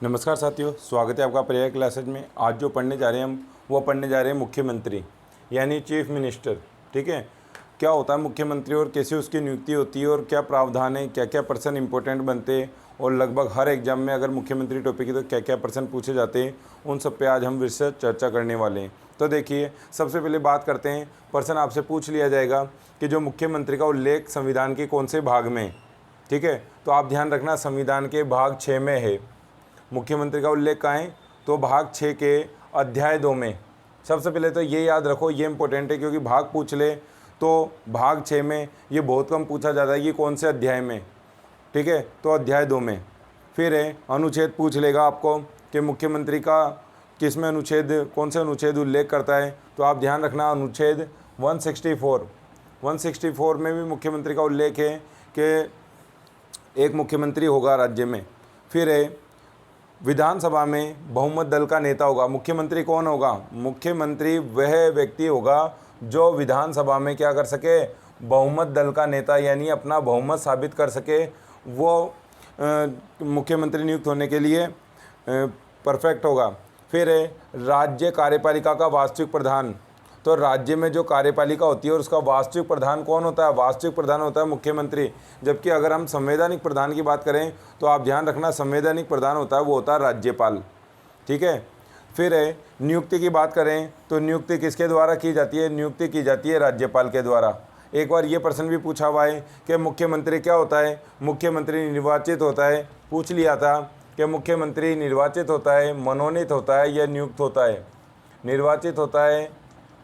नमस्कार साथियों, स्वागत है आपका प्रेयर क्लासेज में। आज जो पढ़ने जा रहे हैं हम वो पढ़ने जा रहे हैं मुख्यमंत्री यानी चीफ मिनिस्टर। ठीक है, क्या होता है मुख्यमंत्री और कैसे उसकी नियुक्ति होती है और क्या प्रावधान है, क्या क्या पर्सन इंपॉर्टेंट बनते हैं और लगभग हर एग्जाम में अगर मुख्यमंत्री टॉपिक है तो क्या क्या पर्सन पूछे जाते हैं, उन सब पे आज हम विशेष चर्चा करने वाले हैं। तो देखिए, सबसे पहले बात करते हैं, पर्सन आपसे पूछ लिया जाएगा कि जो मुख्यमंत्री का उल्लेख संविधान के कौन से भाग में है। ठीक है, तो आप ध्यान रखना संविधान के भाग 6 में है मुख्यमंत्री का उल्लेख। कहाँ है तो भाग 6 के अध्याय 2 में। सबसे पहले तो ये याद रखो, ये इंपॉर्टेंट है क्योंकि भाग पूछ ले तो भाग 6 में ये बहुत कम पूछा जाता है, ये कौन से अध्याय में। ठीक है, तो अध्याय 2 में। फिर है अनुच्छेद पूछ लेगा आपको कि मुख्यमंत्री का किस में अनुच्छेद, कौन से अनुच्छेद उल्लेख करता है। तो आप ध्यान रखना अनुच्छेद 164 में भी मुख्यमंत्री का उल्लेख है कि एक मुख्यमंत्री होगा राज्य में। फिर है विधानसभा में बहुमत दल का नेता होगा। मुख्यमंत्री कौन होगा? मुख्यमंत्री वह व्यक्ति होगा जो विधानसभा में क्या कर सके, बहुमत दल का नेता यानी अपना बहुमत साबित कर सके, वो मुख्यमंत्री नियुक्त होने के लिए परफेक्ट होगा। फिर है राज्य कार्यपालिका का वास्तविक प्रधान। तो राज्य में जो कार्यपालिका होती है और उसका वास्तविक प्रधान कौन होता है? वास्तविक प्रधान होता है मुख्यमंत्री। जबकि अगर हम संवैधानिक प्रधान की बात करें तो आप ध्यान रखना संवैधानिक प्रधान होता है वो होता है राज्यपाल। ठीक है, फिर है नियुक्ति की बात करें तो नियुक्ति किसके द्वारा की जाती है? नियुक्ति की जाती है राज्यपाल के द्वारा। एक बार ये प्रश्न भी पूछा हुआ है कि मुख्यमंत्री क्या होता है? मुख्यमंत्री निर्वाचित होता है। पूछ लिया था कि मुख्यमंत्री निर्वाचित होता है, मनोनीत होता है या नियुक्त होता है। निर्वाचित होता है,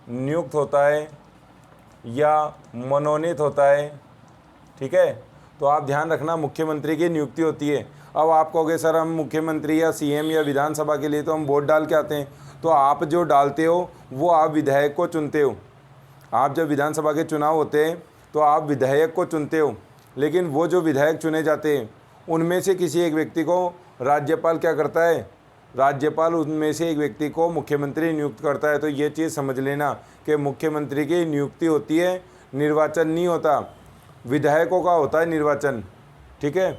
नियुक्त होता है या मनोनीत होता है। ठीक है, तो आप ध्यान रखना मुख्यमंत्री की नियुक्ति होती है। अब आप कहोगे सर हम मुख्यमंत्री या सीएम या विधानसभा के लिए तो हम वोट डाल के आते हैं। तो आप जो डालते हो वो आप विधायक को चुनते हो। आप जब विधानसभा के चुनाव होते हैं तो आप विधायक को चुनते हो, लेकिन वो जो विधायक चुने जाते हैं उनमें से किसी एक व्यक्ति को राज्यपाल क्या करता है? राज्यपाल उनमें से एक व्यक्ति को मुख्यमंत्री नियुक्त करता है। तो ये चीज़ समझ लेना कि मुख्यमंत्री की नियुक्ति होती है, निर्वाचन नहीं होता। विधायकों का होता है निर्वाचन। ठीक है,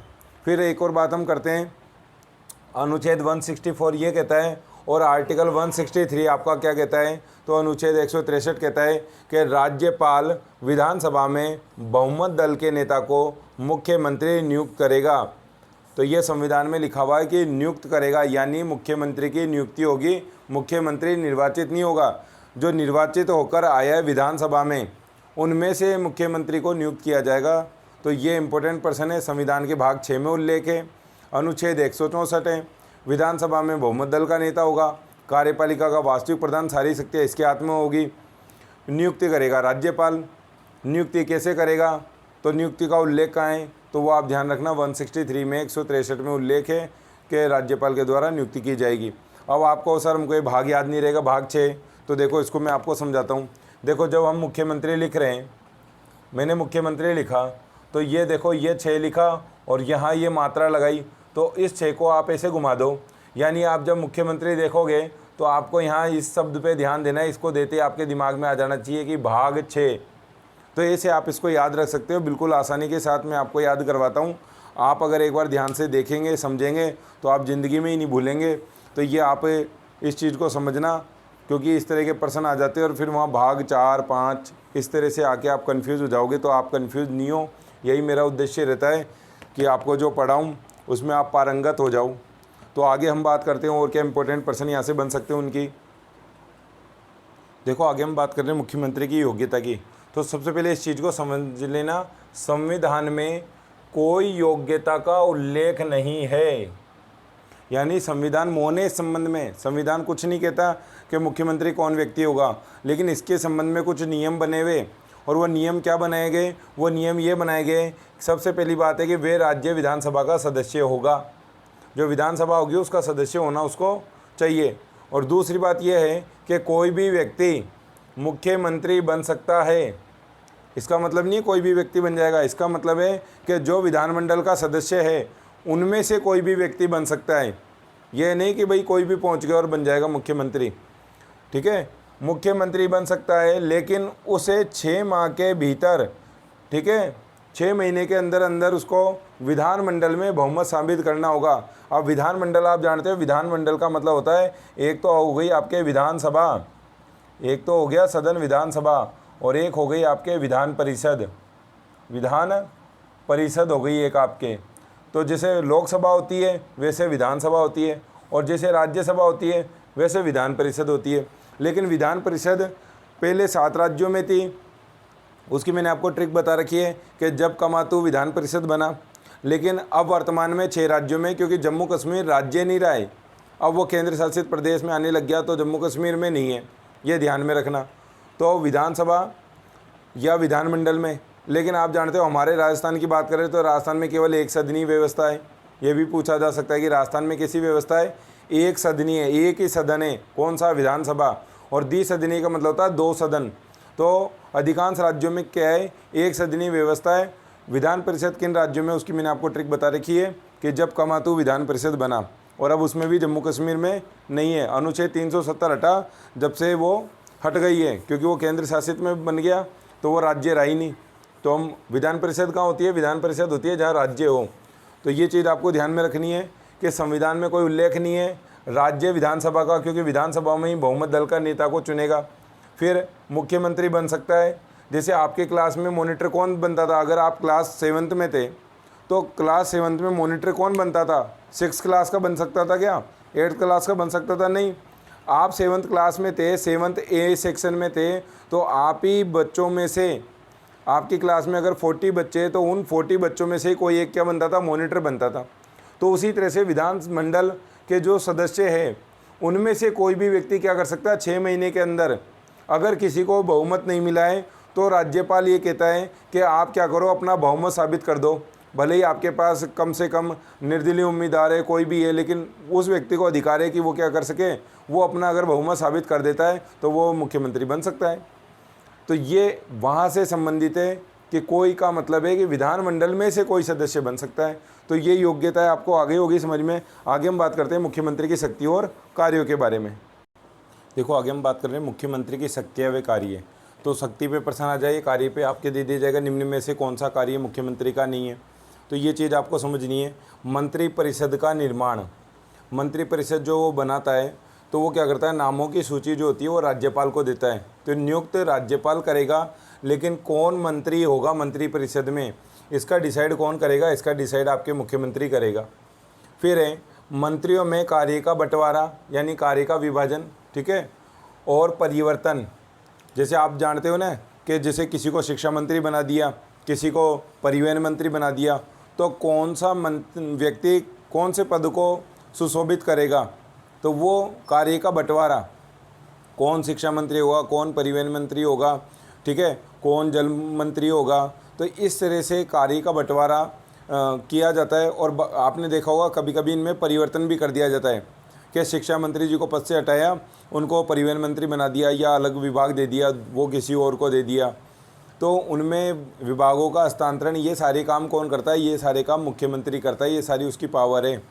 फिर एक और बात हम करते हैं, अनुच्छेद 164 ये कहता है और आर्टिकल 163 आपका क्या कहता है? तो अनुच्छेद 163 कहता है कि राज्यपाल विधानसभा में बहुमत दल के नेता को मुख्यमंत्री नियुक्त करेगा। तो ये संविधान में लिखा हुआ है कि नियुक्त करेगा, यानी मुख्यमंत्री की नियुक्ति होगी, मुख्यमंत्री निर्वाचित नहीं होगा। जो निर्वाचित होकर आया है विधानसभा में उनमें से मुख्यमंत्री को नियुक्त किया जाएगा। तो ये इंपॉर्टेंट पर्सन है, संविधान के भाग 6 में उल्लेख है। अनुच्छेद 164 है, विधानसभा में बहुमत दल का नेता होगा, कार्यपालिका का वास्तविक प्रधान, सारी शक्तियाँ इसके हाथ में होगी, नियुक्ति करेगा राज्यपाल। नियुक्ति कैसे करेगा? तो नियुक्ति का उल्लेख कहाँ है? तो वो आप ध्यान रखना 163 में 163 में उल्लेख है कि राज्यपाल के द्वारा नियुक्ति की जाएगी। अब आपको सर हमको ये भाग याद नहीं रहेगा, भाग 6, तो देखो इसको मैं आपको समझाता हूँ। देखो जब हम मुख्यमंत्री लिख रहे हैं, मैंने मुख्यमंत्री लिखा तो ये देखो ये 6 लिखा और यहाँ ये मात्रा लगाई, तो इस 6 को आप ऐसे घुमा दो। यानी आप जब मुख्यमंत्री देखोगे तो आपको यहाँ इस शब्द पे ध्यान देना है, इसको देते आपके दिमाग में आ जाना चाहिए कि भाग 6। तो ऐसे आप इसको याद रख सकते हो, बिल्कुल आसानी के साथ मैं आपको याद करवाता हूँ। आप अगर एक बार ध्यान से देखेंगे समझेंगे तो आप ज़िंदगी में ही नहीं भूलेंगे। तो ये आप इस चीज़ को समझना, क्योंकि इस तरह के प्रश्न आ जाते हैं और फिर वहाँ भाग 4, 5 इस तरह से आके आप कंफ्यूज हो जाओगे। तो आप कंफ्यूज नहीं हो, यही मेरा उद्देश्य रहता है कि आपको जो पढ़ाऊँ उसमें आप पारंगत हो जाओ। तो आगे हम बात करते हैं और क्या इंपॉर्टेंट पर्सन यहाँ से बन सकते हैं उनकी। देखो आगे हम बात कर रहे हैं मुख्यमंत्री की योग्यता की। तो सबसे पहले इस चीज़ को समझ लेना, संविधान में कोई योग्यता का उल्लेख नहीं है। यानी संविधान मौन है इस संबंध में। संविधान कुछ नहीं कहता कि मुख्यमंत्री कौन व्यक्ति होगा, लेकिन इसके संबंध में कुछ नियम बने हुए। और वो नियम क्या बनाए गए? वो नियम ये बनाए गए, सबसे पहली बात है कि वे राज्य विधानसभा का सदस्य होगा। जो विधानसभा होगी उसका सदस्य होना उसको चाहिए। और दूसरी बात यह है कि कोई भी व्यक्ति मुख्यमंत्री बन सकता है। इसका मतलब नहीं कोई भी व्यक्ति बन जाएगा, इसका मतलब है कि जो विधानमंडल का सदस्य है उनमें से कोई भी व्यक्ति बन सकता है। यह नहीं कि भाई कोई भी पहुंच गया और बन जाएगा मुख्यमंत्री। ठीक है, मुख्यमंत्री बन सकता है लेकिन उसे 6 माह के भीतर, ठीक है, 6 महीने के अंदर अंदर उसको विधानमंडल में बहुमत साबित करना होगा। अब विधानमंडल आप जानते हो, विधानमंडल का मतलब होता है एक तो हो गई आपके विधानसभा, एक तो हो गया सदन विधानसभा, और एक हो गई आपके विधान परिषद। विधान परिषद हो गई एक आपके। तो जैसे लोकसभा होती है वैसे विधानसभा होती है, और जैसे राज्यसभा होती है वैसे विधान परिषद होती है। लेकिन विधान परिषद पहले 7 राज्यों में थी, उसकी मैंने आपको ट्रिक बता रखी है कि जब कमातू विधान परिषद बना। लेकिन अब वर्तमान में 6 राज्यों में, क्योंकि जम्मू कश्मीर राज्य नहीं रहा है, अब वो केंद्र शासित प्रदेश में आने लग गया, तो जम्मू कश्मीर में नहीं है, ये ध्यान में रखना। तो विधानसभा या विधानमंडल में। लेकिन आप जानते हो हमारे राजस्थान की बात करें तो राजस्थान में केवल एक सदनीय व्यवस्था है। ये भी पूछा जा सकता है कि राजस्थान में कैसी व्यवस्था है? एक सदनीय, एक ही सदन है। कौन सा? विधानसभा। और द्विसदनीय का मतलब होता है 2 सदन। तो अधिकांश राज्यों में क्या है? एक सदनीय व्यवस्था है। विधान परिषद किन राज्यों में, उसकी मैंने आपको ट्रिक बता रखी है कि जब कमातू विधान परिषद बना, और अब उसमें भी जम्मू कश्मीर में नहीं है। अनुच्छेद 370 हटा, जब से वो हट गई है, क्योंकि वो केंद्र शासित में बन गया तो वो राज्य रहा ही नहीं। तो हम विधान परिषद कहाँ होती है? विधान परिषद होती है जहाँ राज्य हो। तो ये चीज़ आपको ध्यान में रखनी है कि संविधान में कोई उल्लेख नहीं है राज्य विधानसभा का, क्योंकि विधानसभा में ही बहुमत दल का नेता को चुनेगा। फिर मुख्यमंत्री बन सकता है। जैसे आपके क्लास में मॉनिटर कौन बनता था? अगर आप क्लास 7th में थे तो क्लास 7th में मॉनिटर कौन बनता था? 6th क्लास का बन सकता था क्या? 8th क्लास का बन सकता था? नहीं। आप 7th क्लास में थे, 7th A सेक्शन में थे, तो आप ही बच्चों में से, आपकी क्लास में अगर 40 बच्चे, तो उन 40 बच्चों में से कोई एक क्या बनता था? मॉनिटर बनता था। तो उसी तरह से विधानमंडल के जो सदस्य हैं उनमें से कोई भी व्यक्ति क्या कर सकता है? 6 महीने के अंदर अगर किसी को बहुमत नहीं मिला है तो राज्यपाल ये कहता है कि आप क्या करो, अपना बहुमत साबित कर दो। भले ही आपके पास कम से कम निर्दलीय उम्मीदवार है, कोई भी है, लेकिन उस व्यक्ति को अधिकार है कि वो क्या कर सके, वो अपना अगर बहुमत साबित कर देता है तो वो मुख्यमंत्री बन सकता है। तो ये वहाँ से संबंधित है कि कोई का मतलब है कि विधानमंडल में से कोई सदस्य बन सकता है। तो ये योग्यता है आपको आगे होगी समझ में। आगे हम बात करते हैं मुख्यमंत्री की शक्ति और कार्यों के बारे में। देखो आगे हम बात कर रहे हैं मुख्यमंत्री की शक्तियाँ व कार्य। तो शक्ति पे प्रश्न आ जाए, कार्य पे आपके दे दिया जाएगा निम्न में से कौन सा कार्य मुख्यमंत्री का नहीं है। तो ये चीज़ आपको समझनी है। मंत्रिपरिषद का निर्माण, मंत्रिपरिषद जो वो बनाता है तो वो क्या करता है? नामों की सूची जो होती है वो राज्यपाल को देता है। तो नियुक्त राज्यपाल करेगा, लेकिन कौन मंत्री होगा मंत्रिपरिषद में, इसका डिसाइड कौन करेगा? इसका डिसाइड आपके मुख्यमंत्री करेगा। फिर है मंत्रियों में कार्य का बंटवारा, यानी कार्य का विभाजन, ठीक है, और परिवर्तन। जैसे आप जानते हो ना कि जैसे किसी को शिक्षा मंत्री बना दिया, किसी को परिवहन मंत्री बना दिया, तो कौन सा व्यक्ति कौन से पद को सुशोभित करेगा? तो वो कार्य का बंटवारा, कौन शिक्षा मंत्री होगा, कौन परिवहन मंत्री होगा, ठीक है, कौन जल मंत्री होगा। तो इस तरह से कार्य का बंटवारा किया जाता है। और आपने देखा होगा कभी कभी इनमें परिवर्तन भी कर दिया जाता है कि शिक्षा मंत्री जी को पद से हटाया, उनको परिवहन मंत्री बना दिया, या अलग विभाग दे दिया, वो किसी और को दे दिया। तो उनमें विभागों का हस्तांतरण, ये सारे काम कौन करता है? ये सारे काम मुख्यमंत्री करता है, ये सारी उसकी पावर है।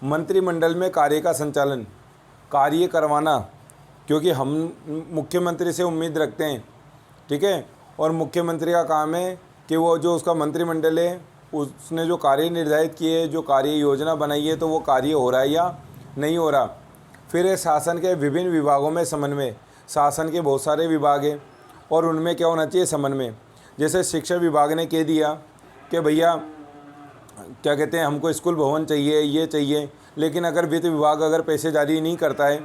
मंत्रिमंडल में कार्य का संचालन, कार्य करवाना, क्योंकि हम मुख्यमंत्री से उम्मीद रखते हैं, ठीक है, और मुख्यमंत्री का काम है कि वो जो उसका मंत्रिमंडल है उसने जो कार्य निर्धारित किए, जो कार्य योजना बनाई है, तो वो कार्य हो रहा है या नहीं हो रहा। फिर है शासन के विभिन्न विभागों में समन्वय। शासन के बहुत सारे विभाग हैं और उनमें क्या होना चाहिए? समन्वय। जैसे शिक्षा विभाग ने कह दिया कि भैया क्या कहते हैं, हमको स्कूल भवन चाहिए, ये चाहिए, लेकिन अगर वित्त विभाग अगर पैसे जारी नहीं करता है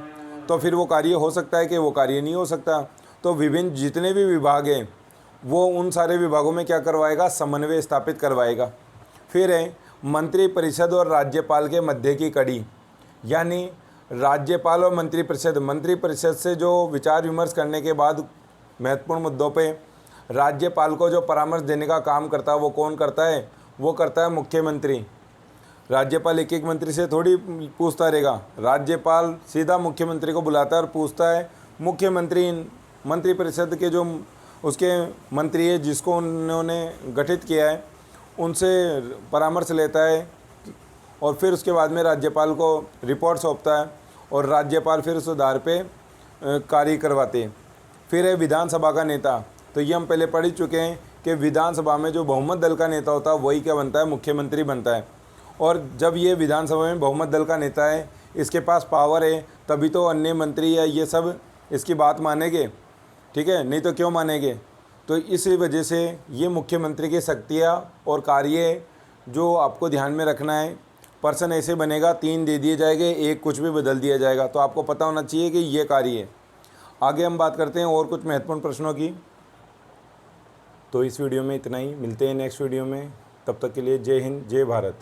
तो फिर वो कार्य हो सकता है कि वो कार्य नहीं हो सकता। तो विभिन्न जितने भी विभाग हैं वो उन सारे विभागों में क्या करवाएगा? समन्वय स्थापित करवाएगा। फिर है मंत्रिपरिषद और राज्यपाल के मध्य की कड़ी, यानी राज्यपाल और मंत्रिपरिषद, मंत्रिपरिषद से जो विचार विमर्श करने के बाद महत्वपूर्ण मुद्दों पे राज्यपाल को जो परामर्श देने का काम करता है वो कौन करता है? वो करता है मुख्यमंत्री। राज्यपाल एक एक मंत्री से थोड़ी पूछता रहेगा, राज्यपाल सीधा मुख्यमंत्री को बुलाता है और पूछता है। मुख्यमंत्री मंत्रिपरिषद के जो उसके मंत्री है जिसको उन्होंने गठित किया है उनसे परामर्श लेता है और फिर उसके बाद में राज्यपाल को रिपोर्ट सौंपता है और राज्यपाल फिर उस आधार पे कार्य करवाते हैं। फिर है विधानसभा का नेता। तो ये हम पहले पढ़ ही चुके हैं कि विधानसभा में जो बहुमत दल का नेता होता है वही क्या बनता है, मुख्यमंत्री बनता है। और जब ये विधानसभा में बहुमत दल का नेता है, इसके पास पावर है, तभी तो अन्य मंत्री या ये सब इसकी बात मानेंगे, ठीक है, नहीं तो क्यों मानेंगे। तो इस वजह से ये मुख्यमंत्री की शक्तियाँ और कार्य जो आपको ध्यान में रखना है। पर्सन ऐसे बनेगा, 3 दे दिए जाएंगे, 1 कुछ भी बदल दिया जाएगा, तो आपको पता होना चाहिए कि ये कार्य है। आगे हम बात करते हैं और कुछ महत्वपूर्ण प्रश्नों की। तो इस वीडियो में इतना ही, मिलते हैं नेक्स्ट वीडियो में, तब तक के लिए जय हिंद, जय भारत।